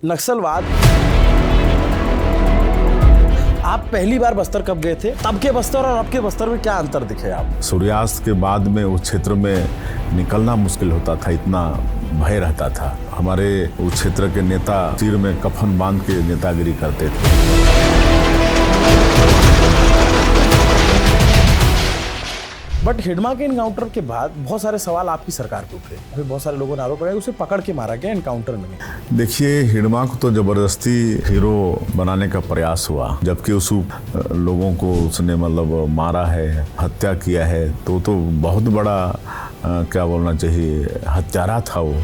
नक्सलवाद। आप पहली बार बस्तर कब गए थे? तब के बस्तर और अब के बस्तर में क्या अंतर दिखे आप? सूर्यास्त के बाद में उस क्षेत्र में निकलना मुश्किल होता था, इतना भय रहता था। हमारे उस क्षेत्र के नेता सिर में कफन बांध के नेतागिरी करते थे। बट हिडमा के इनकाउंटर के बाद बहुत सारे सवाल आपकी सरकार पे उठे। अभी बहुत सारे लोगों ने आरोप लगाया उसे पकड़ के मारा गया इनकाउंटर में। देखिए, हिडमा को तो जबरदस्ती हीरो बनाने का प्रयास हुआ, जबकि उस लोगों को उसने मारा है, हत्या किया है, तो बहुत बड़ा क्या बोलना चाहिए, हत्यारा था वो।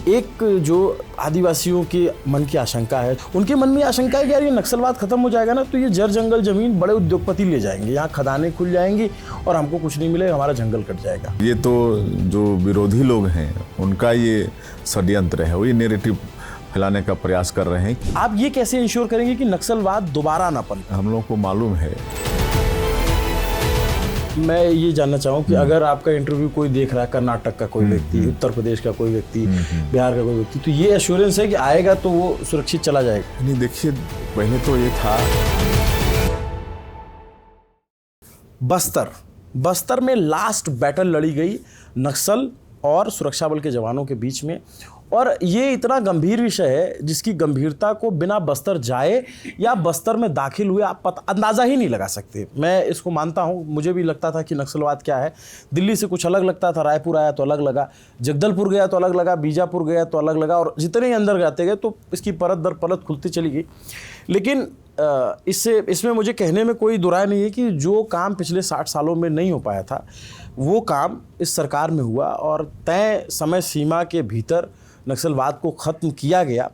एक जो आदिवासियों के मन की आशंका है, उनके मन में आशंका है कि यार ये नक्सलवाद खत्म हो जाएगा ना तो ये जड़ जंगल जमीन बड़े उद्योगपति ले जाएंगे, यहाँ खदानें खुल जाएंगी और हमको कुछ नहीं मिलेगा, हमारा जंगल कट जाएगा। ये तो जो विरोधी लोग हैं उनका ये षड्यंत्र है, वो ये नैरेटिव फैलाने का प्रयास कर रहे हैं। आप ये कैसे इंश्योर करेंगे कि नक्सलवाद दोबारा ना पनपे? हम लोग को मालूम है। मैं ये जानना चाहूँ कि अगर आपका इंटरव्यू कोई देख रहा है, कर्नाटक का कोई व्यक्ति, उत्तर प्रदेश का कोई व्यक्ति, बिहार का कोई व्यक्ति, तो ये एश्योरेंस है कि आएगा तो वो सुरक्षित चला जाएगा? नहीं, देखिए, पहले तो ये था बस्तर में लास्ट बैटल लड़ी गई नक्सल और सुरक्षा बल के जवानों के बीच में, और ये इतना गंभीर विषय है जिसकी गंभीरता को बिना बस्तर जाए या बस्तर में दाखिल हुए आप अंदाज़ा ही नहीं लगा सकते। मैं इसको मानता हूँ, मुझे भी लगता था कि नक्सलवाद क्या है। दिल्ली से कुछ अलग लगता था, रायपुर आया तो अलग लगा, जगदलपुर गया तो अलग लगा, बीजापुर गया तो अलग लगा, और जितने ही अंदर जाते गए तो इसकी परत दर परत खुलती चली गई। लेकिन इसमें मुझे कहने में कोई दुराय नहीं है कि जो काम पिछले 60 सालों में नहीं हो पाया था वो काम इस सरकार में हुआ, और तय समय सीमा के भीतर नक्सलवाद को ख़त्म किया गया।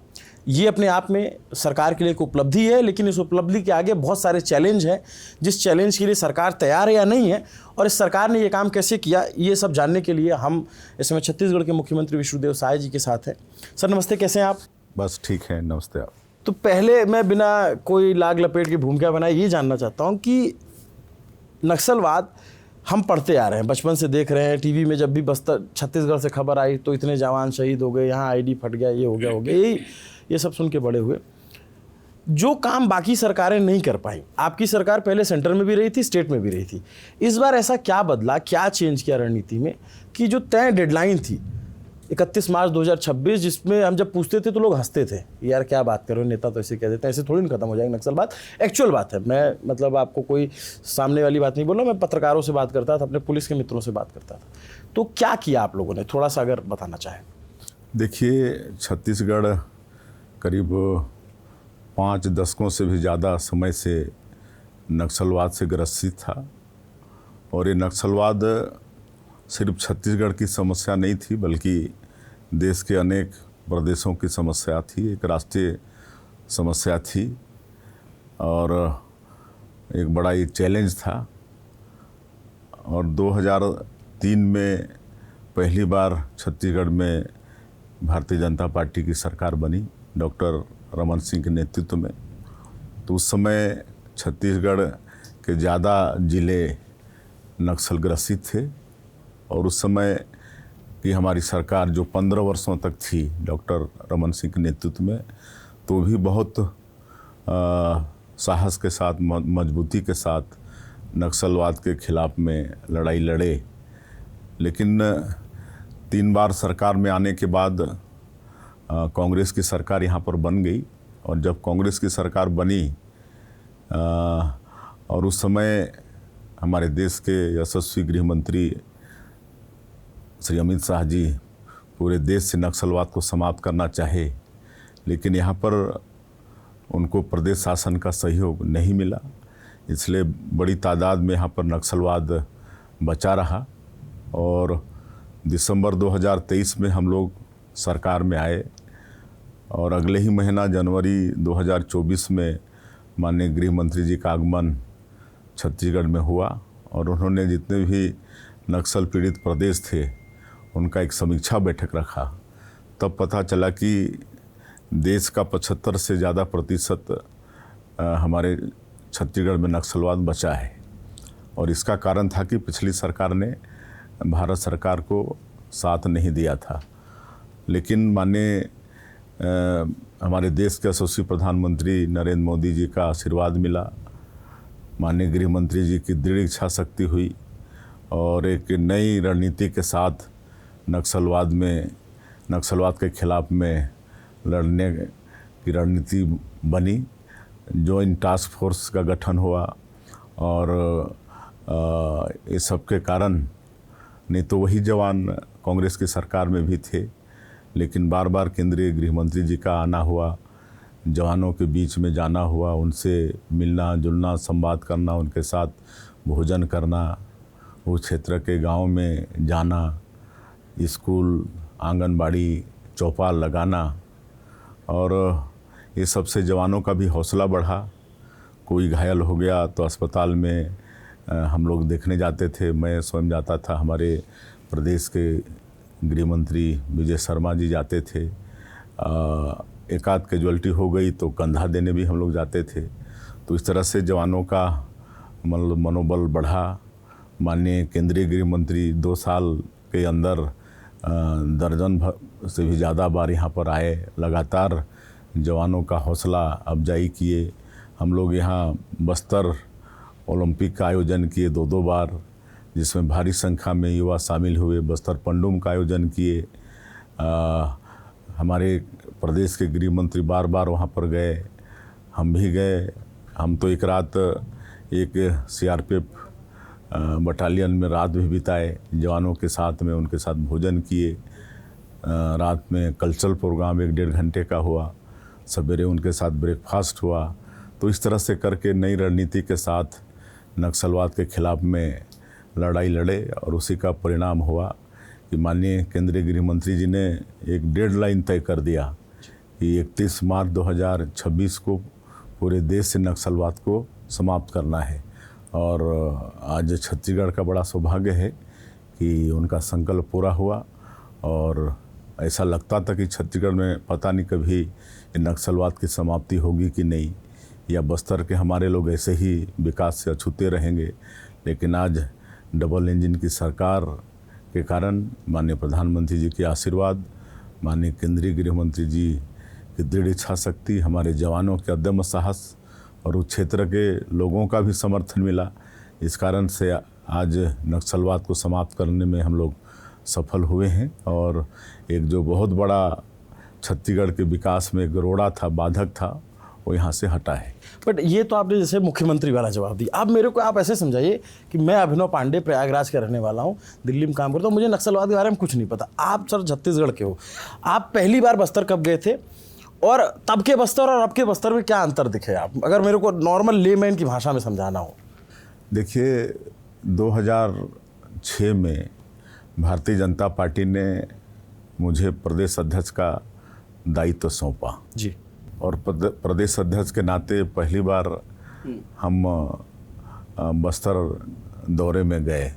ये अपने आप में सरकार के लिए एक उपलब्धि है, लेकिन इस उपलब्धि के आगे बहुत सारे चैलेंज हैं, जिस चैलेंज के लिए सरकार तैयार है या नहीं है, और इस सरकार ने ये काम कैसे किया, ये सब जानने के लिए हम इस समय छत्तीसगढ़ के मुख्यमंत्री विष्णुदेव साय जी के साथ हैं। सर नमस्ते, कैसे हैं आप? बस ठीक है, नमस्ते आप। तो पहले मैं बिना कोई लाग लपेट की भूमिका बनाए ये जानना चाहता हूँ कि नक्सलवाद हम पढ़ते आ रहे हैं, बचपन से देख रहे हैं, टीवी में जब भी बस्तर छत्तीसगढ़ से खबर आई तो इतने जवान शहीद हो गए, यहाँ आईडी फट गया, ये हो गया, ये सब सुन के बड़े हुए। जो काम बाकी सरकारें नहीं कर पाई, आपकी सरकार पहले सेंटर में भी रही थी, स्टेट में भी रही थी। इस बार ऐसा क्या बदला, क्या चेंज किया रणनीति में कि जो तय डेडलाइन थी 31 मार्च 2026, जिसमें हम जब पूछते थे तो लोग हंसते थे, यार क्या बात करो, नेता तो ऐसे कह देते हैं, ऐसे थोड़ी ना खत्म हो जाएगी नक्सल बात। एक्चुअल बात है, मैं आपको कोई सामने वाली बात नहीं बोल रहा, मैं पत्रकारों से बात करता था, अपने पुलिस के मित्रों से बात करता था। तो क्या किया आप लोगों ने, थोड़ा सा अगर बताना चाहें। देखिए, छत्तीसगढ़ करीब 5 दशकों से भी ज़्यादा समय से नक्सलवाद से ग्रसित था, और ये नक्सलवाद सिर्फ छत्तीसगढ़ की समस्या नहीं थी, बल्कि देश के अनेक प्रदेशों की समस्या थी, एक राष्ट्रीय समस्या थी, और एक बड़ा ये चैलेंज था। और 2003 में पहली बार छत्तीसगढ़ में भारतीय जनता पार्टी की सरकार बनी, डॉक्टर रमन सिंह के नेतृत्व में। तो उस समय छत्तीसगढ़ के ज़्यादा ज़िले नक्सल ग्रसित थे, और उस समय की हमारी सरकार जो 15 वर्षों तक थी डॉक्टर रमन सिंह के नेतृत्व में, तो भी बहुत साहस के साथ, मजबूती के साथ नक्सलवाद के खिलाफ में लड़ाई लड़े। लेकिन 3 बार सरकार में आने के बाद कांग्रेस की सरकार यहाँ पर बन गई, और जब कांग्रेस की सरकार बनी और उस समय हमारे देश के यशस्वी गृह मंत्री श्री अमित शाह जी पूरे देश से नक्सलवाद को समाप्त करना चाहे, लेकिन यहाँ पर उनको प्रदेश शासन का सहयोग नहीं मिला, इसलिए बड़ी तादाद में यहाँ पर नक्सलवाद बचा रहा। और दिसंबर 2023 में हम लोग सरकार में आए, और अगले ही महीना जनवरी 2024 में माननीय गृह मंत्री जी का आगमन छत्तीसगढ़ में हुआ, और उन्होंने जितने भी नक्सल पीड़ित प्रदेश थे उनका एक समीक्षा बैठक रखा। तब पता चला कि देश का 75 से ज़्यादा प्रतिशत हमारे छत्तीसगढ़ में नक्सलवाद बचा है, और इसका कारण था कि पिछली सरकार ने भारत सरकार को साथ नहीं दिया था। लेकिन माननीय हमारे देश के यशस्वी प्रधानमंत्री नरेंद्र मोदी जी का आशीर्वाद मिला, माननीय गृह मंत्री जी की दृढ़ इच्छा शक्ति हुई और एक नई रणनीति के साथ नक्सलवाद के खिलाफ में लड़ने की रणनीति बनी। जॉइंट टास्क फोर्स का गठन हुआ और इस सब के कारण नहीं तो वही जवान कांग्रेस की सरकार में भी थे, लेकिन बार बार केंद्रीय गृह मंत्री जी का आना हुआ, जवानों के बीच में जाना हुआ, उनसे मिलना जुलना, संवाद करना, उनके साथ भोजन करना, उस क्षेत्र के गांव में जाना, स्कूल, आंगनबाड़ी, चौपाल लगाना, और ये सबसे जवानों का भी हौसला बढ़ा। कोई घायल हो गया तो अस्पताल में हम लोग देखने जाते थे, मैं स्वयं जाता था, हमारे प्रदेश के गृह मंत्री विजय शर्मा जी जाते थे। एक आध कैजुअल्टी हो गई तो कंधा देने भी हम लोग जाते थे। तो इस तरह से जवानों का मतलब मनोबल बढ़ा। माननीय केंद्रीय गृह मंत्री 2 साल के अंदर दर्जन से भी ज़्यादा बार यहाँ पर आए, लगातार जवानों का हौसला अफजाई किए। हम लोग यहाँ बस्तर ओलंपिक का आयोजन किए 2 बार, जिसमें भारी संख्या में युवा शामिल हुए। बस्तर पंडुम का आयोजन किए। हमारे प्रदेश के गृह मंत्री बार बार वहाँ पर गए, हम भी गए। हम तो एक रात एक CRPF बटालियन में रात भी बिताए जवानों के साथ में, उनके साथ भोजन किए। रात में कल्चरल प्रोग्राम 1-1.5 घंटे का हुआ, सवेरे उनके साथ ब्रेकफास्ट हुआ। तो इस तरह से करके नई रणनीति के साथ नक्सलवाद के खिलाफ में लड़ाई लड़े और उसी का परिणाम हुआ कि माननीय केंद्रीय गृह मंत्री जी ने एक डेडलाइन तय कर दिया कि 31 मार्च 2026 को पूरे देश से नक्सलवाद को समाप्त करना है। और आज छत्तीसगढ़ का बड़ा सौभाग्य है कि उनका संकल्प पूरा हुआ और ऐसा लगता था कि छत्तीसगढ़ में पता नहीं कभी नक्सलवाद की समाप्ति होगी कि नहीं, या बस्तर के हमारे लोग ऐसे ही विकास से अछूते रहेंगे। लेकिन आज डबल इंजन की सरकार के कारण, माननीय प्रधानमंत्री जी के आशीर्वाद, माननीय केंद्रीय गृह मंत्री जी की दृढ़ इच्छा शक्ति, हमारे जवानों के अदम्य साहस और उस क्षेत्र के लोगों का भी समर्थन मिला। इस कारण से आज नक्सलवाद को समाप्त करने में हम लोग सफल हुए हैं और एक जो बहुत बड़ा छत्तीसगढ़ के विकास में एक रोड़ा था, बाधक था, वो यहाँ से हटा है। बट ये तो आपने जैसे मुख्यमंत्री वाला जवाब दिया। अब मेरे को आप ऐसे समझाइए कि मैं अभिनव पांडे प्रयागराज का रहने वाला हूँ, दिल्ली में काम करता हूँ, मुझे नक्सलवाद के बारे में कुछ नहीं पता। आप सर छत्तीसगढ़ के हो, आप पहली बार बस्तर कब गए थे और तब के बस्तर और अब के बस्तर में क्या अंतर दिखे आप, अगर मेरे को नॉर्मल लेमैन की भाषा में समझाना हो? देखिए, 2006 में भारतीय जनता पार्टी ने मुझे प्रदेश अध्यक्ष का दायित्व सौंपा जी, और प्रदेश अध्यक्ष के नाते पहली बार हम बस्तर दौरे में गए।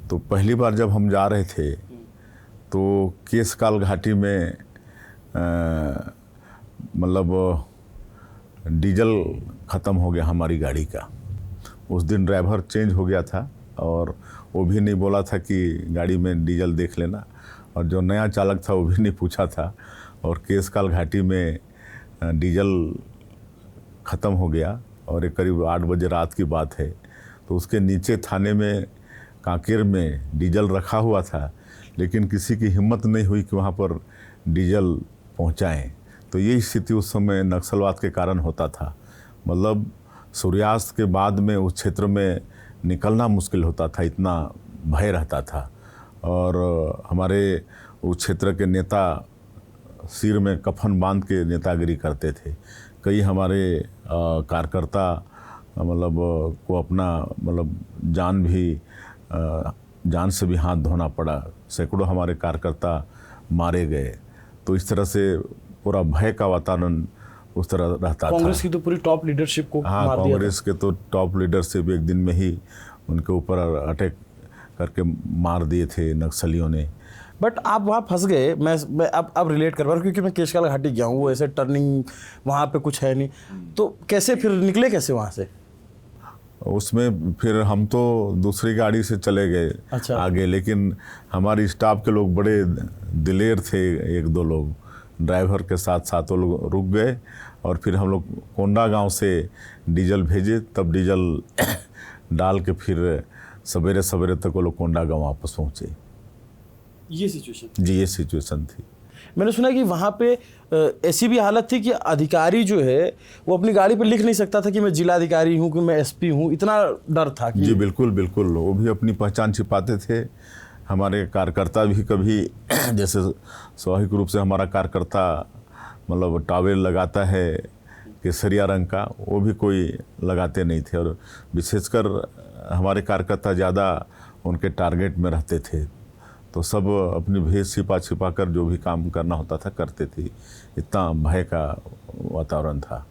तो पहली बार जब हम जा रहे थे तो केशकाल घाटी में मतलब डीजल ख़त्म हो गया हमारी गाड़ी का। उस दिन ड्राइवर चेंज हो गया था और वो भी नहीं बोला था कि गाड़ी में डीजल देख लेना, और जो नया चालक था वो भी नहीं पूछा था। और केशकाल घाटी में डीजल ख़त्म हो गया और एक करीब 8 बजे रात की बात है। तो उसके नीचे थाने में कांकेर में डीजल रखा हुआ था, लेकिन किसी की हिम्मत नहीं हुई कि वहाँ पर डीजल पहुँचाएँ। तो ये स्थिति उस समय नक्सलवाद के कारण होता था। मतलब सूर्यास्त के बाद में उस क्षेत्र में निकलना मुश्किल होता था, इतना भय रहता था। और हमारे उस क्षेत्र के नेता सिर में कफन बांध के नेतागिरी करते थे। कई हमारे कार्यकर्ता मतलब को अपना मतलब जान से भी हाथ धोना पड़ा। सैकड़ों हमारे कार्यकर्ता मारे गए। तो इस तरह से पूरा भय का वातावरण उस तरह रहता था। कांग्रेस की तो पूरी टॉप लीडरशिप को हाँ, मार दिया कांग्रेस के तो टॉप लीडरशिप एक दिन में ही उनके ऊपर अटैक करके मार दिए थे नक्सलियों ने। बट आप वहाँ फंस गए। मैं अब रिलेट कर पा रहा हूँ क्योंकि मैं केशकाल घाटी गया हूँ, वो ऐसे टर्निंग वहाँ पे कुछ है नहीं। तो कैसे फिर निकले कैसे वहाँ से? उसमें फिर हम तो दूसरी गाड़ी से चले गए अच्छा। आगे, लेकिन हमारी स्टाफ के लोग बड़े दिलेर थे, 1-2 लोग ड्राइवर के साथ साथ वो लोग रुक गए और फिर हम लोग कोंडा गांव से डीजल भेजे, तब डीजल डाल के फिर सवेरे सवेरे तक वो लोग कोंडा गांव वापस पहुँचे। ये सिचुएशन जी, ये सिचुएशन थी। मैंने सुना कि वहाँ पे ऐसी भी हालत थी कि अधिकारी जो है वो अपनी गाड़ी पे लिख नहीं सकता था कि मैं जिला अधिकारी हूँ, कि मैं एसपी हूँ, इतना डर था कि जी बिल्कुल बिल्कुल, वो भी अपनी पहचान छिपाते थे। हमारे कार्यकर्ता भी कभी जैसे स्वाभाविक रूप से हमारा कार्यकर्ता मतलब टॉवेल लगाता है केसरिया रंग का, वो भी कोई लगाते नहीं थे। और विशेषकर हमारे कार्यकर्ता ज़्यादा उनके टारगेट में रहते थे, तो सब अपनी भेष छिपा कर जो भी काम करना होता था करते थे। इतना भय का वातावरण था।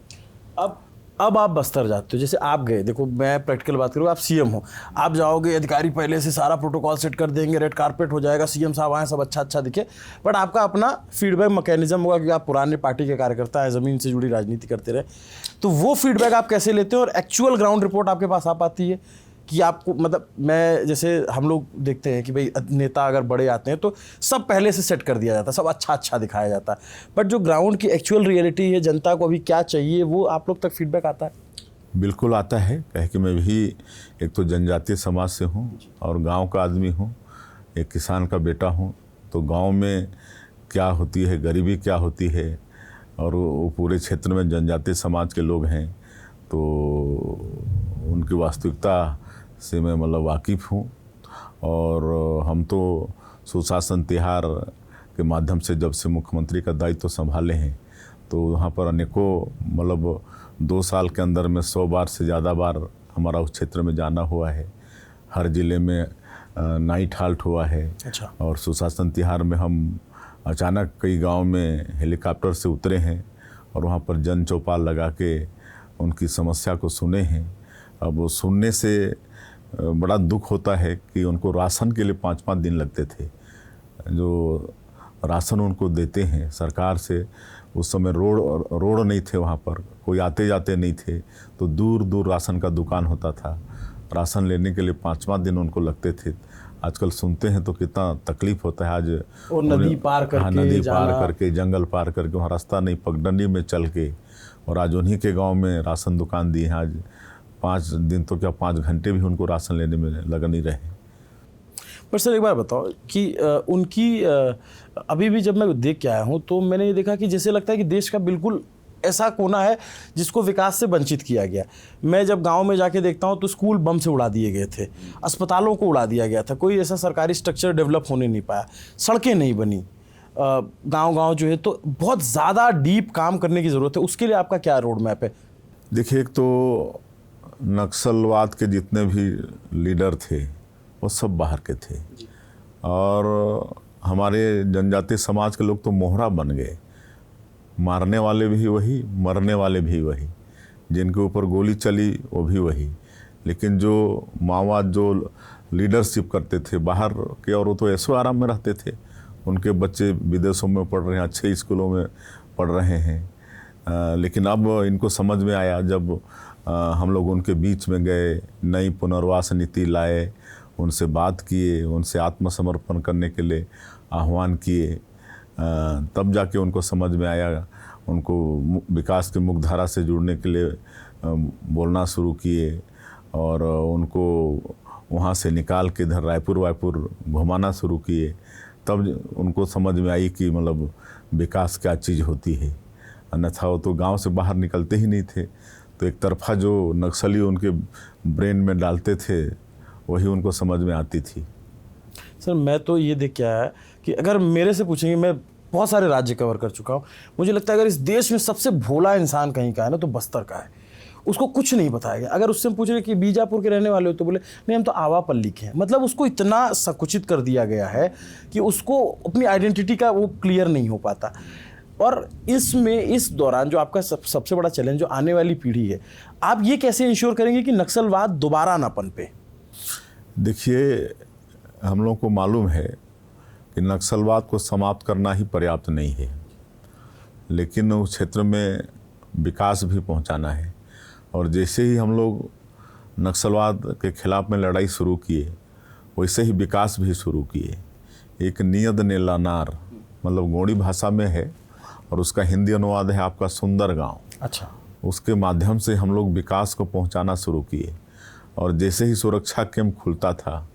अब आप बस्तर जाते हो, जैसे आप गए, देखो मैं प्रैक्टिकल बात करूँ, आप सीएम हो, आप जाओगे, अधिकारी पहले से सारा प्रोटोकॉल सेट कर देंगे, रेड कारपेट हो जाएगा, सीएम साहब आए, सब अच्छा दिखे, बट आपका अपना फीडबैक मैकेनिज्म होगा क्योंकि आप पुराने पार्टी के कार्यकर्ता हैं, ज़मीन से जुड़ी राजनीति करते रहे, तो वो फीडबैक आप कैसे लेते हो और एक्चुअल ग्राउंड रिपोर्ट आपके पास आ पाती है कि आपको, मतलब मैं जैसे हम लोग देखते हैं कि भाई नेता अगर बड़े आते हैं तो सब पहले से सेट कर दिया जाता है, सब अच्छा दिखाया जाता है, बट जो ग्राउंड की एक्चुअल रियलिटी है, जनता को अभी क्या चाहिए, वो आप लोग तक फीडबैक आता है? बिल्कुल आता है, कह कि मैं भी एक तो जनजातीय समाज से हूँ और गांव का आदमी हूँ, एक किसान का बेटा हूँ, तो गांव में क्या होती है, गरीबी क्या होती है, और वो पूरे क्षेत्र में जनजातीय समाज के लोग हैं, तो उनकी वास्तविकता से मैं मतलब वाकिफ़ हूँ। और हम तो सुशासन तिहार के माध्यम से जब से मुख्यमंत्री का दायित्व संभाले हैं, तो वहाँ पर अनेकों मतलब 2 साल के अंदर में 100 बार से ज़्यादा बार हमारा उस क्षेत्र में जाना हुआ है। हर ज़िले में नाइट हाल्ट हुआ है। अच्छा। और सुशासन तिहार में हम अचानक कई गांव में हेलीकॉप्टर से उतरे हैं और वहाँ पर जन चौपाल लगा के उनकी समस्या को सुने हैं। अब वो सुनने से बड़ा दुख होता है कि उनको राशन के लिए 5-5 दिन लगते थे। जो राशन उनको देते हैं सरकार से, उस समय रोड नहीं थे, वहाँ पर कोई आते जाते नहीं थे, तो दूर दूर राशन का दुकान होता था। राशन लेने के लिए 5-5 दिन उनको लगते थे। आजकल सुनते हैं तो कितना तकलीफ होता है। आज और नदी पार करके, हाँ, नदी पार करके, जंगल पार करके, वहाँ रास्ता नहीं, पगडंडी में चल के, और आज उन्हीं के गांव में राशन दुकान दी है। आज 5 दिन तो क्या 5 घंटे भी उनको राशन लेने में लग नहीं रहे। पर सर एक बार बताओ कि उनकी अभी भी जब मैं देख के आया हूँ तो मैंने ये देखा कि जैसे लगता है कि देश का बिल्कुल ऐसा कोना है जिसको विकास से वंचित किया गया। मैं जब गांव में जाके देखता हूँ तो स्कूल बम से उड़ा दिए गए थे, अस्पतालों को उड़ा दिया गया था, कोई ऐसा सरकारी स्ट्रक्चर डेवलप होने नहीं पाया, सड़कें नहीं बनी, गांव जो है, तो बहुत ज़्यादा डीप काम करने की ज़रूरत है। उसके लिए आपका क्या रोड मैप है? देखिए, एक तो नक्सलवाद के जितने भी लीडर थे वो सब बाहर के थे, और हमारे जनजातीय समाज के लोग तो मोहरा बन गए। मारने वाले भी वही, मरने वाले भी वही, जिनके ऊपर गोली चली वो भी वही। लेकिन जो माओवाद जो लीडरशिप करते थे बाहर के, और वो तो ऐसो आराम में रहते थे, उनके बच्चे विदेशों में पढ़ रहे हैं, अच्छे स्कूलों में पढ़ रहे हैं। लेकिन अब इनको समझ में आया, जब हम लोग उनके बीच में गए, नई पुनर्वास नीति लाए, उनसे बात किए, उनसे आत्मसमर्पण करने के लिए आह्वान किए, तब जाके उनको समझ में आया। उनको विकास के मुख्यधारा से जुड़ने के लिए बोलना शुरू किए, और उनको वहाँ से निकाल के इधर रायपुर घुमाना शुरू किए। तब उनको समझ में आई कि मतलब विकास क्या चीज़ होती है। अन्यथा वो तो गांव से बाहर निकलते ही नहीं थे। तो एक तरफा जो नक्सली उनके ब्रेन में डालते थे वही उनको समझ में आती थी। सर मैं तो ये देख के आया कि अगर मेरे से पूछेंगे, मैं बहुत सारे राज्य कवर कर चुका हूँ, मुझे लगता है अगर इस देश में सबसे भोला इंसान कहीं का है ना तो बस्तर का है। उसको कुछ नहीं बताया गया। अगर उससे हम पूछ रहे कि बीजापुर के रहने वाले हो तो बोले नहीं हम तो आवापल्ली के हैं। मतलब उसको इतना संकुचित कर दिया गया है कि उसको अपनी आइडेंटिटी का वो क्लियर नहीं हो पाता। और इसमें इस दौरान जो आपका सबसे बड़ा चैलेंज जो आने वाली पीढ़ी है, आप ये कैसे इंश्योर करेंगे कि नक्सलवाद दोबारा ना पनपे? देखिए, हम लोगों को मालूम है कि नक्सलवाद को समाप्त करना ही पर्याप्त नहीं है, लेकिन उस क्षेत्र में विकास भी पहुंचाना है। और जैसे ही हम लोग नक्सलवाद के खिलाफ में लड़ाई शुरू किए, वैसे ही विकास भी शुरू किए। एक नियत नेला नार, मतलब गोंडी भाषा में है, और उसका हिंदी अनुवाद है आपका सुंदर गांव। अच्छा। उसके माध्यम से हम लोग विकास को पहुंचाना शुरू किए। और जैसे ही सुरक्षा कैंप खुलता था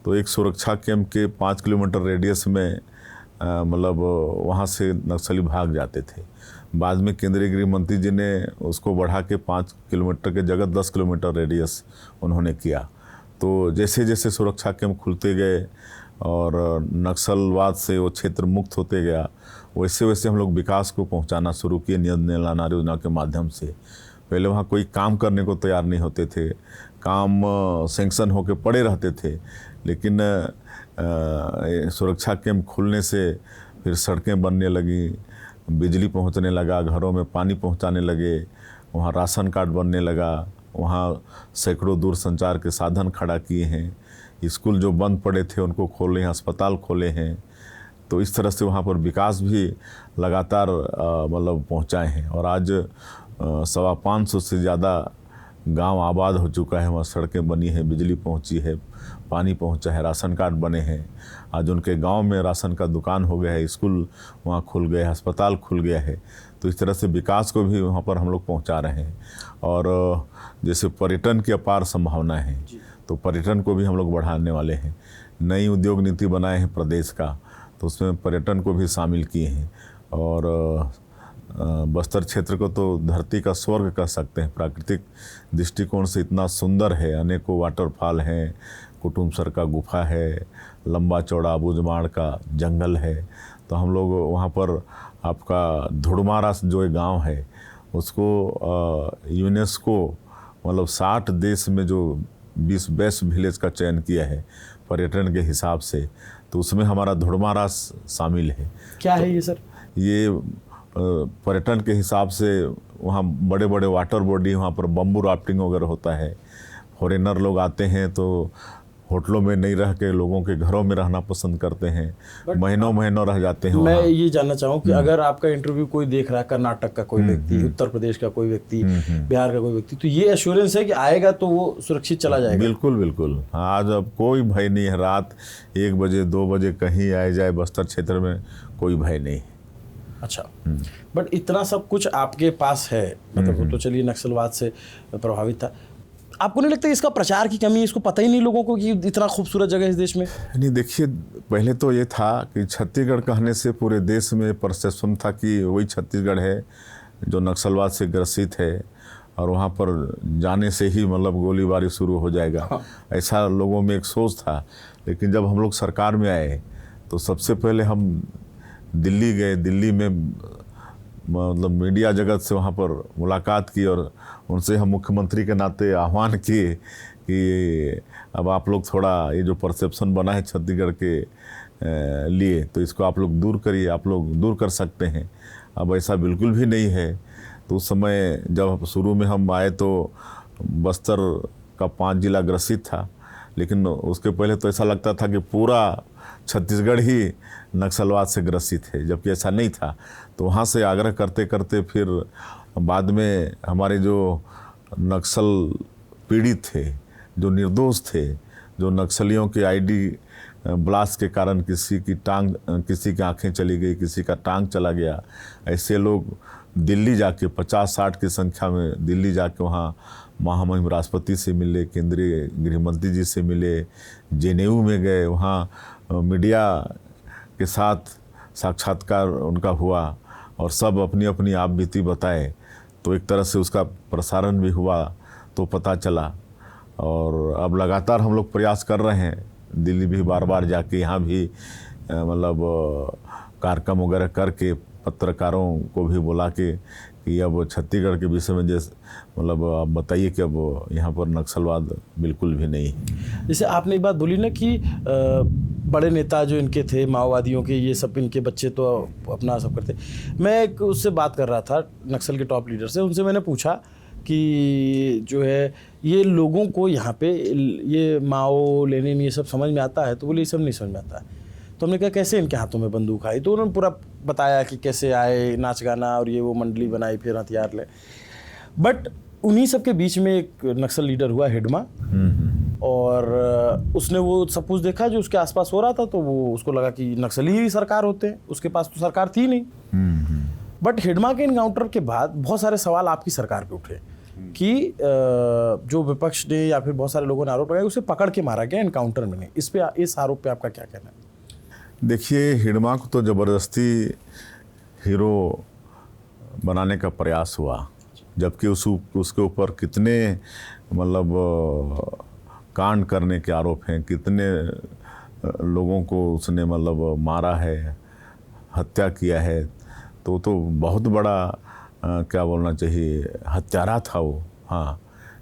तो एक सुरक्षा कैंप के 5 किलोमीटर रेडियस में मतलब वहाँ से नक्सली भाग जाते थे। बाद में केंद्रीय गृह मंत्री जी ने उसको बढ़ा के 5 किलोमीटर के जगह 10 किलोमीटर रेडियस उन्होंने किया। तो जैसे जैसे सुरक्षा कैंप खुलते गए और नक्सलवाद से वो क्षेत्र मुक्त होते गया, वैसे वैसे हम लोग विकास को पहुंचाना शुरू किए नियत नारी योजना के माध्यम से। पहले वहाँ कोई काम करने को तैयार नहीं होते थे, काम सैंक्शन होके पड़े रहते थे, लेकिन सुरक्षा कैंप खुलने से फिर सड़कें बनने लगी, बिजली पहुंचने लगा, घरों में पानी पहुंचाने लगे, वहाँ राशन कार्ड बनने लगा, वहाँ सैकड़ों दूरसंचार के साधन खड़ा किए हैं, स्कूल जो बंद पड़े थे उनको खोले हैं, अस्पताल खोले हैं। तो इस तरह से वहाँ पर विकास भी लगातार मतलब पहुँचाए हैं। और आज 550 से ज़्यादा गांव आबाद हो चुका है, वहाँ सड़कें बनी हैं, बिजली पहुँची है, पानी पहुँचा है, राशन कार्ड बने हैं। आज उनके गांव में राशन का दुकान हो गया है, स्कूल वहाँ खुल गया है, अस्पताल खुल गया है। तो इस तरह से विकास को भी वहाँ पर हम लोग पहुँचा रहे हैं। और जैसे पर्यटन की अपार संभावना है, तो पर्यटन को भी हम लोग बढ़ाने वाले हैं। नई उद्योग नीति बनाए हैं प्रदेश का, तो उसमें पर्यटन को भी शामिल किए हैं। और बस्तर क्षेत्र को तो धरती का स्वर्ग कह सकते हैं। प्राकृतिक दृष्टिकोण से इतना सुंदर है, अनेकों वाटरफॉल हैं, कुटुमसर का गुफा है, लंबा चौड़ा बुजमाड़ का जंगल है। तो हम लोग वहाँ पर आपका धुड़मारा जो एक गांव है उसको यूनेस्को मतलब 60 देश में जो 20 बेस्ट विलेज का चयन किया है पर्यटन के हिसाब से, तो उसमें हमारा धुड़मारा शामिल है। क्या है ये सर? ये पर्यटन के हिसाब से वहाँ बड़े बड़े वाटर बॉडी, वहाँ पर बम्बू राफ्टिंग वगैरह होता है। फॉरेनर लोग आते हैं तो होटलों में नहीं रह के लोगों के घरों में रहना पसंद करते हैं, महीनों महीनों रह जाते हैं। मैं ये जानना चाहूँ कि अगर आपका इंटरव्यू कोई देख रहा है, कर्नाटक का कोई व्यक्ति, उत्तर प्रदेश का कोई व्यक्ति, बिहार का कोई व्यक्ति, तो ये एश्योरेंस है कि आएगा तो वो सुरक्षित चला जाएगा? बिल्कुल बिल्कुल। आज अब कोई भय नहीं है। रात 1 बजे 2 बजे कहीं आए जाए, बस्तर क्षेत्र में कोई भय नहीं। अच्छा, बट इतना सब कुछ आपके पास है, मतलब वो तो चलिए नक्सलवाद से प्रभावित था। आपको नहीं लगता इसका प्रचार की कमी है? इसको पता ही नहीं लोगों को कि इतना खूबसूरत जगह है इस देश में? नहीं, देखिए, पहले तो ये था कि छत्तीसगढ़ कहने से पूरे देश में परसेप्शन था कि वही छत्तीसगढ़ है जो नक्सलवाद से ग्रसित है और वहाँ पर जाने से ही मतलब गोलीबारी शुरू हो जाएगा। हाँ। ऐसा लोगों में एक सोच था। लेकिन जब हम लोग सरकार में आए तो सबसे पहले हम दिल्ली गए। दिल्ली में मतलब मीडिया जगत से वहाँ पर मुलाकात की और उनसे हम मुख्यमंत्री के नाते आह्वान किए कि अब आप लोग थोड़ा ये जो परसेप्शन बना है छत्तीसगढ़ के लिए, तो इसको आप लोग दूर करिए, आप लोग दूर कर सकते हैं। अब ऐसा बिल्कुल भी नहीं है। तो उस समय जब शुरू में हम आए तो बस्तर का 5 जिला ग्रसित था, लेकिन उसके पहले तो ऐसा लगता था कि पूरा छत्तीसगढ़ ही नक्सलवाद से ग्रसित है, जबकि ऐसा नहीं था। तो वहाँ से आग्रह करते करते फिर बाद में हमारे जो नक्सल पीड़ित थे, जो निर्दोष थे, जो नक्सलियों के आईडी ब्लास्ट के कारण किसी की आंखें चली गई, किसी का टांग चला गया, ऐसे लोग दिल्ली जाके 50-60 की संख्या में दिल्ली जाके वहाँ महामहिम राष्ट्रपति से मिले, केंद्रीय गृह मंत्री जी से मिले, जेनेयू में गए, वहाँ मीडिया के साथ साक्षात्कार उनका हुआ और सब अपनी अपनी आप बीती बताए। तो एक तरह से उसका प्रसारण भी हुआ तो पता चला। और अब लगातार हम लोग प्रयास कर रहे हैं, दिल्ली भी बार बार जाके, यहाँ भी मतलब कार्यक्रम वगैरह करके पत्रकारों को भी बुला के कि अब छत्तीसगढ़ के विषय में जैसे मतलब आप बताइए कि अब यहाँ पर नक्सलवाद बिल्कुल भी नहीं है। जैसे आपने एक बात बोली ना कि बड़े नेता जो इनके थे माओवादियों के, ये सब इनके बच्चे तो अपना सब करते। मैं एक उससे बात कर रहा था नक्सल के टॉप लीडर से, उनसे मैंने पूछा कि जो है ये लोगों को यहाँ पे ये माओ लेनिन ये सब समझ में आता है? तो बोले ये सब नहीं समझ में आता है। तो हमने कहा कैसे इनके हाथों में बंदूक आई? तो उन्होंने पूरा बताया कि कैसे आए, नाच गाना और ये वो मंडली बनाई, फिर हथियार ले। बट उन्हीं सब के बीच में एक नक्सल लीडर हुआ हिडमा, और उसने वो सब कुछ देखा जो उसके आसपास हो रहा था, तो वो उसको लगा कि नक्सली ही सरकार होते हैं, उसके पास तो सरकार थी नहीं। बट हिडमा के इनकाउंटर के बाद बहुत सारे सवाल आपकी सरकार पे उठे कि जो विपक्ष ने या फिर बहुत सारे लोगों ने आरोप लगाया उसे पकड़ के मारा गया, इनकाउंटर में नहीं। इस आरोप पे आपका क्या कहना है? देखिए, हिडमा को तो ज़बरदस्ती हीरो बनाने का प्रयास हुआ, जबकि उसके ऊपर कितने मतलब कांड करने के आरोप हैं, कितने लोगों को उसने मतलब मारा है, हत्या किया है। तो बहुत बड़ा क्या बोलना चाहिए, हत्यारा था वो। हाँ,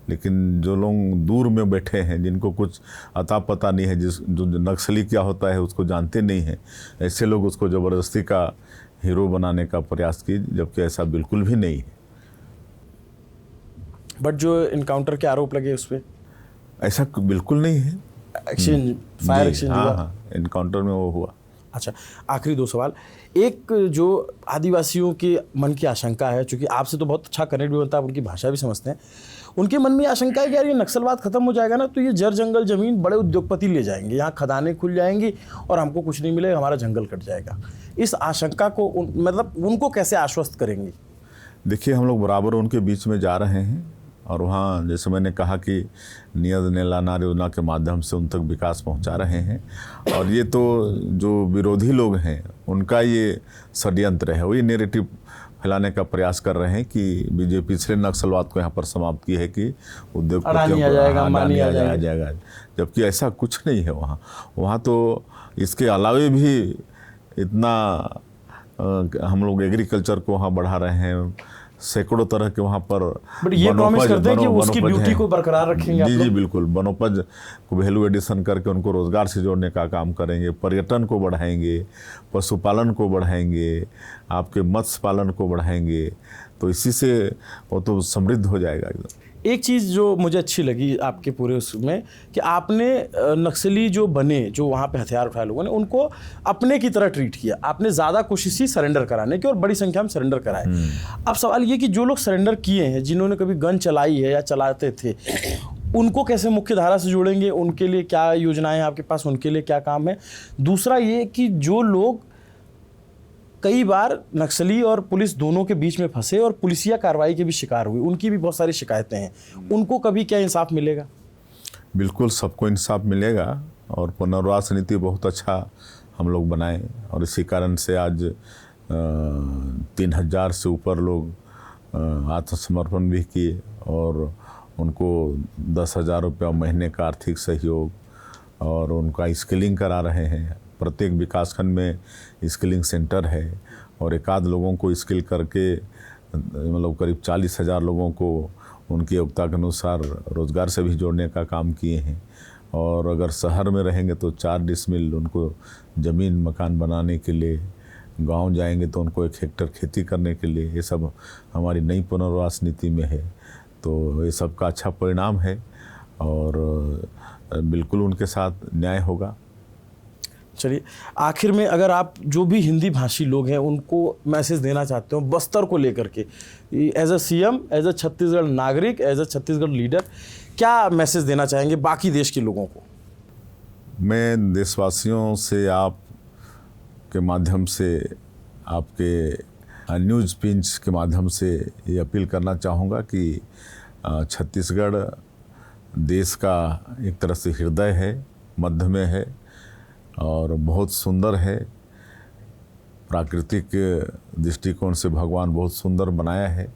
लेकिन जो लोग दूर में बैठे हैं, जिनको कुछ अता पता नहीं है, जो नक्सली क्या होता है उसको जानते नहीं हैं, ऐसे लोग उसको ज़बरदस्ती का हीरो बनाने का प्रयास किए, जबकि ऐसा बिल्कुल भी नहीं है। बट जो इनकाउंटर के आरोप लगे उस पर ऐसा बिल्कुल नहीं है। एक्सचेंज, फायर एक्सचेंज हुआ। हाँ, इनकाउंटर में वो हुआ। अच्छा, आखिरी 2 सवाल। एक, जो आदिवासियों के मन की आशंका है, चूंकि आपसे तो बहुत अच्छा कनेक्ट भी बनता है, आप उनकी भाषा भी समझते हैं, उनके मन में आशंका है कि यार ये नक्सलवाद खत्म हो जाएगा ना तो ये जड़ जंगल ज़मीन बड़े उद्योगपति ले जाएंगे, यहाँ खदानें खुल जाएंगी और हमको कुछ नहीं मिलेगा, हमारा जंगल कट जाएगा। इस आशंका को मतलब उनको कैसे आश्वस्त करेंगे? देखिए, हम लोग बराबर उनके बीच में जा रहे हैं और वहाँ जैसे मैंने कहा कि नियत नेलानार योजना के माध्यम से उन तक विकास पहुँचा रहे हैं। और ये तो जो विरोधी लोग हैं उनका ये षड्यंत्र है, वही नैरेटिव फैलाने का प्रयास कर रहे हैं कि बीजेपी पिछले नक्सलवाद को यहाँ पर समाप्त की है कि उद्योगपतियों को अडानी आ जाएगा, जबकि ऐसा कुछ नहीं है। वहाँ तो इसके अलावे भी इतना हम लोग एग्रीकल्चर को वहाँ बढ़ा रहे हैं, सैकड़ों तरह के वहाँ पर। बट ये प्रॉमिस करते हैं कि उसकी ब्यूटी को बरकरार रखेंगे। जी बिल्कुल, वनोपज को वैल्यू एडिशन करके उनको रोजगार से जोड़ने का काम करेंगे, पर्यटन को बढ़ाएंगे, पशुपालन को बढ़ाएंगे, आपके मत्स्य पालन को बढ़ाएंगे, तो इसी से वो तो समृद्ध हो जाएगा एकदम। एक चीज़ जो मुझे अच्छी लगी आपके पूरे उसमें कि आपने नक्सली जो बने, जो वहाँ पे हथियार उठाए लोगों ने, उनको अपने की तरह ट्रीट किया। आपने ज़्यादा कोशिश की सरेंडर कराने की और बड़ी संख्या में सरेंडर कराए। अब सवाल ये कि जो लोग सरेंडर किए हैं, जिन्होंने कभी गन चलाई है या चलाते थे, उनको कैसे मुख्य धारा से जोड़ेंगे? उनके लिए क्या योजनाएं हैं आपके पास? उनके लिए क्या काम है? दूसरा ये कि जो लोग कई बार नक्सली और पुलिस दोनों के बीच में फंसे और पुलिसिया कार्रवाई के भी शिकार हुए, उनकी भी बहुत सारी शिकायतें हैं, उनको कभी क्या इंसाफ मिलेगा? बिल्कुल, सबको इंसाफ मिलेगा। और पुनर्वास नीति बहुत अच्छा हम लोग बनाए और इसी कारण से आज 3000 से ऊपर लोग आत्मसमर्पण भी किए और उनको 10,000 रुपया महीने का आर्थिक सहयोग और उनका स्किलिंग करा रहे हैं। प्रत्येक विकासखंड में स्किलिंग सेंटर है और एकाध लोगों को स्किल करके मतलब करीब 40,000 लोगों को उनकी योग्यता के अनुसार रोज़गार से भी जोड़ने का काम किए हैं। और अगर शहर में रहेंगे तो 4 डिसमिल उनको ज़मीन मकान बनाने के लिए, गांव जाएंगे तो उनको 1 हेक्टेयर खेती करने के लिए, ये सब हमारी नई पुनर्वास नीति में है। तो ये सब का अच्छा परिणाम है और बिल्कुल उनके साथ न्याय होगा। चलिए, आखिर में अगर आप जो भी हिंदी भाषी लोग हैं उनको मैसेज देना चाहते हो बस्तर को लेकर के, as a CM, as a Chhattisgarh नागरिक, एज अ छत्तीसगढ़ लीडर, क्या मैसेज देना चाहेंगे बाकी देश के लोगों को? मैं देशवासियों से आप के माध्यम से, आपके न्यूज़ पिंच के माध्यम से ये अपील करना चाहूँगा कि छत्तीसगढ़ देश का एक तरह से हृदय है, मध्य में है और बहुत सुंदर है। प्राकृतिक दृष्टिकोण से भगवान बहुत सुंदर बनाया है।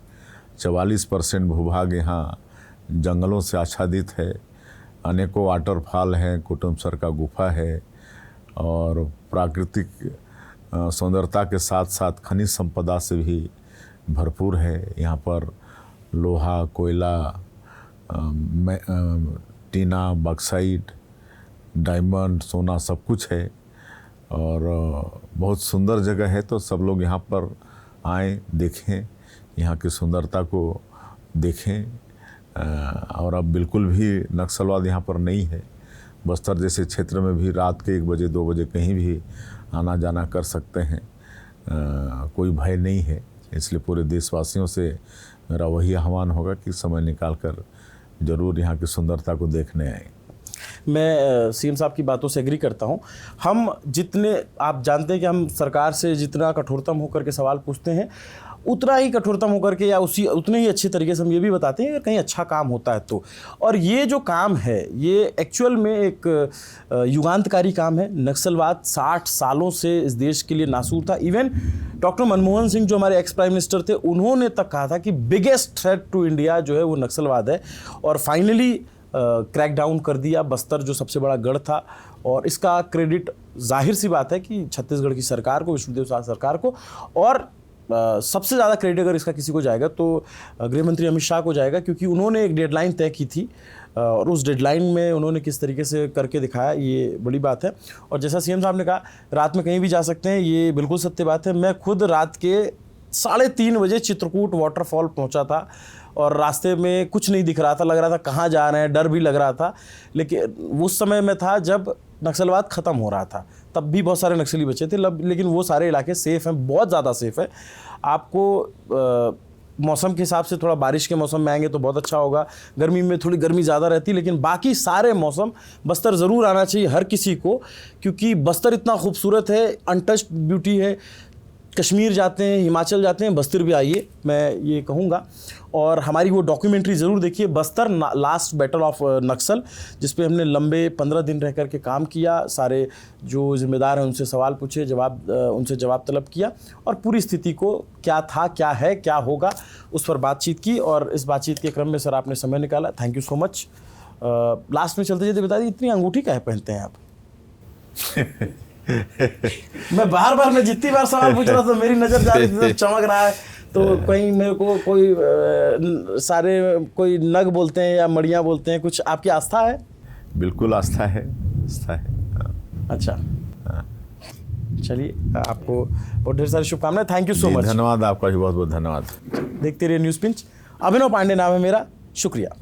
44% भूभाग यहाँ जंगलों से आच्छादित है। अनेकों वाटरफॉल हैं, कुटुमसर का गुफा है और प्राकृतिक सुंदरता के साथ साथ खनिज संपदा से भी भरपूर है। यहाँ पर लोहा, कोयला, टीना, बॉक्साइट, डायमंड, सोना सब कुछ है और बहुत सुंदर जगह है। तो सब लोग यहाँ पर आएँ, देखें, यहाँ की सुंदरता को देखें। और अब बिल्कुल भी नक्सलवाद यहाँ पर नहीं है। बस्तर जैसे क्षेत्र में भी रात के 1 बजे 2 बजे कहीं भी आना जाना कर सकते हैं, कोई भय नहीं है। इसलिए पूरे देशवासियों से मेरा वही आह्वान होगा कि समय निकाल कर ज़रूर यहाँ की सुंदरता को देखने आए। मैं सीएम साहब की बातों से एग्री करता हूँ। हम जितने, आप जानते हैं कि हम सरकार से जितना कठोरतम होकर के सवाल पूछते हैं, उतना ही कठोरतम होकर के या उसी उतने ही अच्छे तरीके से हम ये भी बताते हैं अगर कहीं अच्छा काम होता है तो। और ये जो काम है ये एक्चुअल में एक युगांतकारी काम है। नक्सलवाद 60 सालों से इस देश के लिए नासूर था। इवन डॉक्टर मनमोहन सिंह जो हमारे एक्स प्राइम मिनिस्टर थे, उन्होंने तक कहा था कि बिगेस्ट थ्रेट टू इंडिया जो है वो नक्सलवाद है। और फाइनली क्रैक डाउन कर दिया बस्तर जो सबसे बड़ा गढ़ था। और इसका क्रेडिट जाहिर सी बात है कि छत्तीसगढ़ की सरकार को, विष्णुदेव साय सरकार को। और सबसे ज़्यादा क्रेडिट अगर इसका किसी को जाएगा तो गृह मंत्री अमित शाह को जाएगा, क्योंकि उन्होंने एक डेडलाइन तय की थी और उस डेडलाइन में उन्होंने किस तरीके से करके दिखाया, ये बड़ी बात है। और जैसा सीएम साहब ने कहा रात में कहीं भी जा सकते हैं, ये बिल्कुल सत्य बात है। मैं खुद रात के 3:30 बजे चित्रकूट वाटरफॉल पहुंचा था और रास्ते में कुछ नहीं दिख रहा था, लग रहा था कहाँ जा रहे हैं, डर भी लग रहा था। लेकिन उस समय में था जब नक्सलवाद ख़त्म हो रहा था, तब भी बहुत सारे नक्सली बचे थे। लेकिन वो सारे इलाके सेफ़ हैं, बहुत ज़्यादा सेफ़ है। आपको मौसम के हिसाब से थोड़ा बारिश के मौसम में आएंगे तो बहुत अच्छा होगा। गर्मी में थोड़ी गर्मी ज़्यादा रहती है, लेकिन बाकी सारे मौसम बस्तर ज़रूर आना चाहिए हर किसी को, क्योंकि बस्तर इतना खूबसूरत है, अनटच्ड ब्यूटी है। कश्मीर जाते हैं, हिमाचल जाते हैं, बस्तर भी आइए, मैं ये कहूँगा। और हमारी वो डॉक्यूमेंट्री ज़रूर देखिए, बस्तर लास्ट बैटल ऑफ नक्सल, जिस पे हमने लंबे 15 दिन रह कर के काम किया। सारे जो जिम्मेदार हैं उनसे सवाल पूछे, उनसे जवाब तलब किया और पूरी स्थिति को क्या था, क्या है, क्या होगा, उस पर बातचीत की। और इस बातचीत के क्रम में सर आपने समय निकाला, thank you so much. Last में चलते चलते बता दी, इतनी अंगूठी काहे पहनते हैं आप? मैं जितनी बार सवाल पूछ रहा था मेरी नज़र जा रही थी, तो चमक रहा है। तो कहीं मेरे को कोई नग बोलते हैं या मड़ियाँ बोलते हैं, कुछ आपकी आस्था है? बिल्कुल आस्था है, आस्था है। अच्छा, चलिए आपको बहुत ढेर सारी शुभकामनाएं, थैंक यू सो मच। धन्यवाद, आपका भी बहुत बहुत धन्यवाद। देखते रहिए न्यूज़ पिंच। अभिनव पांडे नाम है मेरा, शुक्रिया।